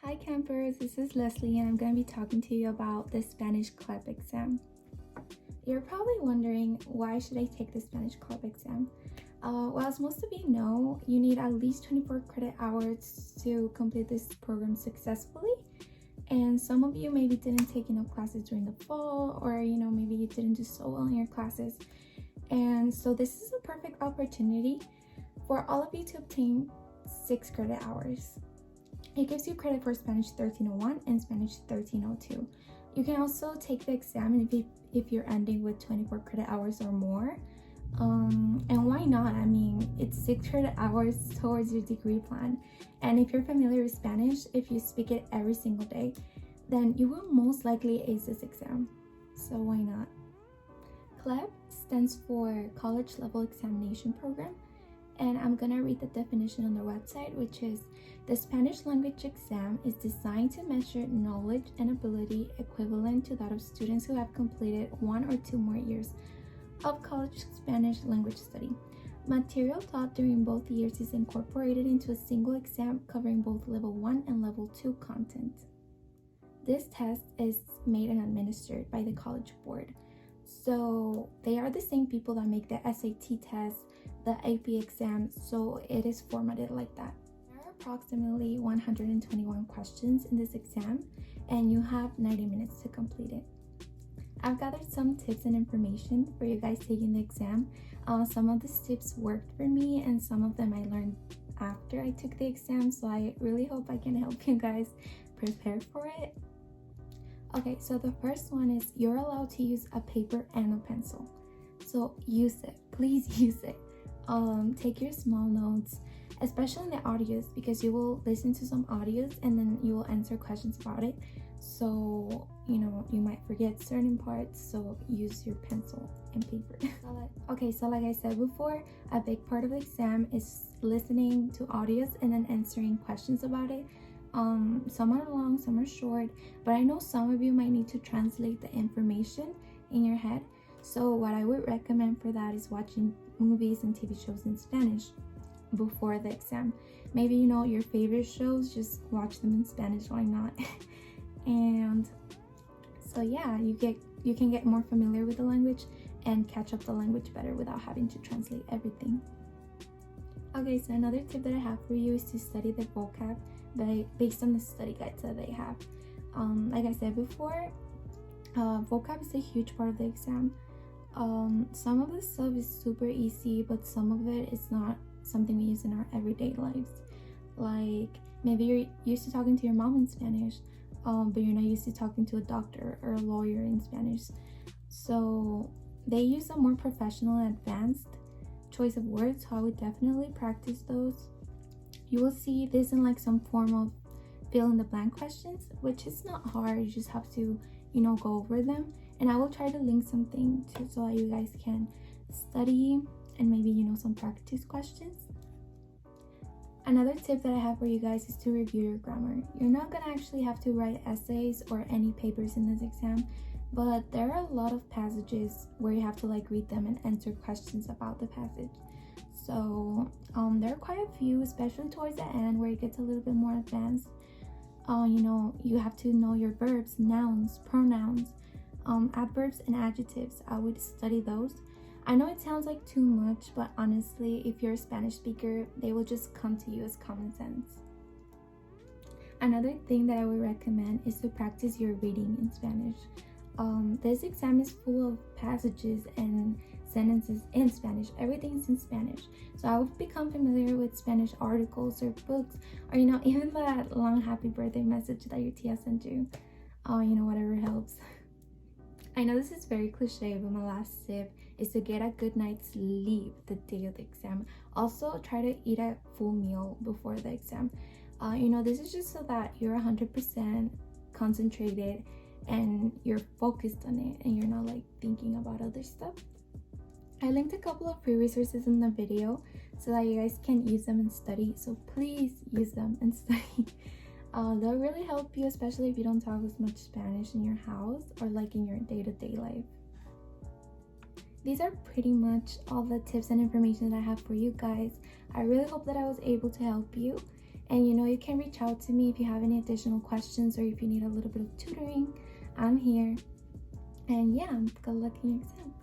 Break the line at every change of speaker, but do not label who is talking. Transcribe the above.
Hi campers, this is Leslie and I'm going to be talking to you about the Spanish CLEP exam. You're probably wondering, why should I take the Spanish CLEP exam? Well, as most of you know, you need at least 24 credit hours to complete this program successfully. And some of you maybe didn't take enough classes during the fall, or maybe you didn't do so well in your classes. And so this is a perfect opportunity for all of you to obtain 6 credit hours. It gives you credit for Spanish 1301 and Spanish 1302. You can also take the exam if you're ending with 24 credit hours or more. And why not? I mean, it's 6 credit hours towards your degree plan. And if you're familiar with Spanish, if you speak it every single day, then you will most likely ace this exam. So why not? CLEP stands for College Level Examination Program. And I'm gonna read the definition on their website, which is: the Spanish language exam is designed to measure knowledge and ability equivalent to that of students who have completed 1 or 2 more years of college Spanish language study. Material taught during both years is incorporated into a single exam covering both level 1 and level 2 content. This test is made and administered by the College Board. So they are the same people that make the SAT test, the AP exam, so it is formatted like that. There are approximately 121 questions in this exam, and you have 90 minutes to complete it. I've gathered some tips and information for you guys taking the exam. Some of these tips worked for me, and some of them I learned after I took the exam, so I really hope I can help you guys prepare for it. Okay, so the first one is you're allowed to use a paper and a pencil. So use it, please use it. Take your small notes, especially in the audios, because you will listen to some audios and then you will answer questions about it. So, you might forget certain parts, so use your pencil and paper. So like I said before, a big part of the exam is listening to audios and then answering questions about it. Some are long, some are short, but I know some of you might need to translate the information in your head. So what I would recommend for that is watching movies and TV shows in Spanish before the exam. Maybe your favorite shows, just watch them in Spanish, why not? And so yeah, you can get more familiar with the language and catch up the language better without having to translate everything. Okay, so another tip that I have for you is to study the vocab based on the study guides that they have. Like I said before, vocab is a huge part of the exam. Some of the stuff is super easy, but some of it is not something we use in our everyday lives. Like maybe you're used to talking to your mom in Spanish, but you're not used to talking to a doctor or a lawyer in Spanish. So they use a more professional and advanced choice of words, so I would definitely practice those. You will see this in like some form of fill in the blank questions, which is not hard. You just have to go over them, and I will try to link something so that you guys can study and maybe some practice questions. Another tip that I have for you guys is to review your grammar. You're not gonna actually have to write essays or any papers in this exam, but there are a lot of passages where you have to read them and answer questions about the passage. So there are quite a few, especially towards the end where it gets a little bit more advanced. You have to know your verbs, nouns, pronouns, adverbs and adjectives. I would study those. I know it sounds like too much, but honestly, if you're a Spanish speaker, they will just come to you as common sense. Another thing that I would recommend is to practice your reading in Spanish. This exam is full of passages and sentences in Spanish. Everything's in Spanish. So I would become familiar with Spanish articles or books, or even that long happy birthday message that your tia sent you. Whatever helps. I know this is very cliche, but my last tip is to get a good night's sleep the day of the exam. Also, try to eat a full meal before the exam. This is just so that you're 100% concentrated and you're focused on it and you're not thinking about other stuff. I linked a couple of free resources in the video so that you guys can use them and study. So please use them and study. They'll really help you, especially if you don't talk as much Spanish in your house or in your day-to-day life. These are pretty much all the tips and information that I have for you guys. I really hope that I was able to help you. And you can reach out to me if you have any additional questions or if you need a little bit of tutoring. I'm here. And yeah, good luck in your exam.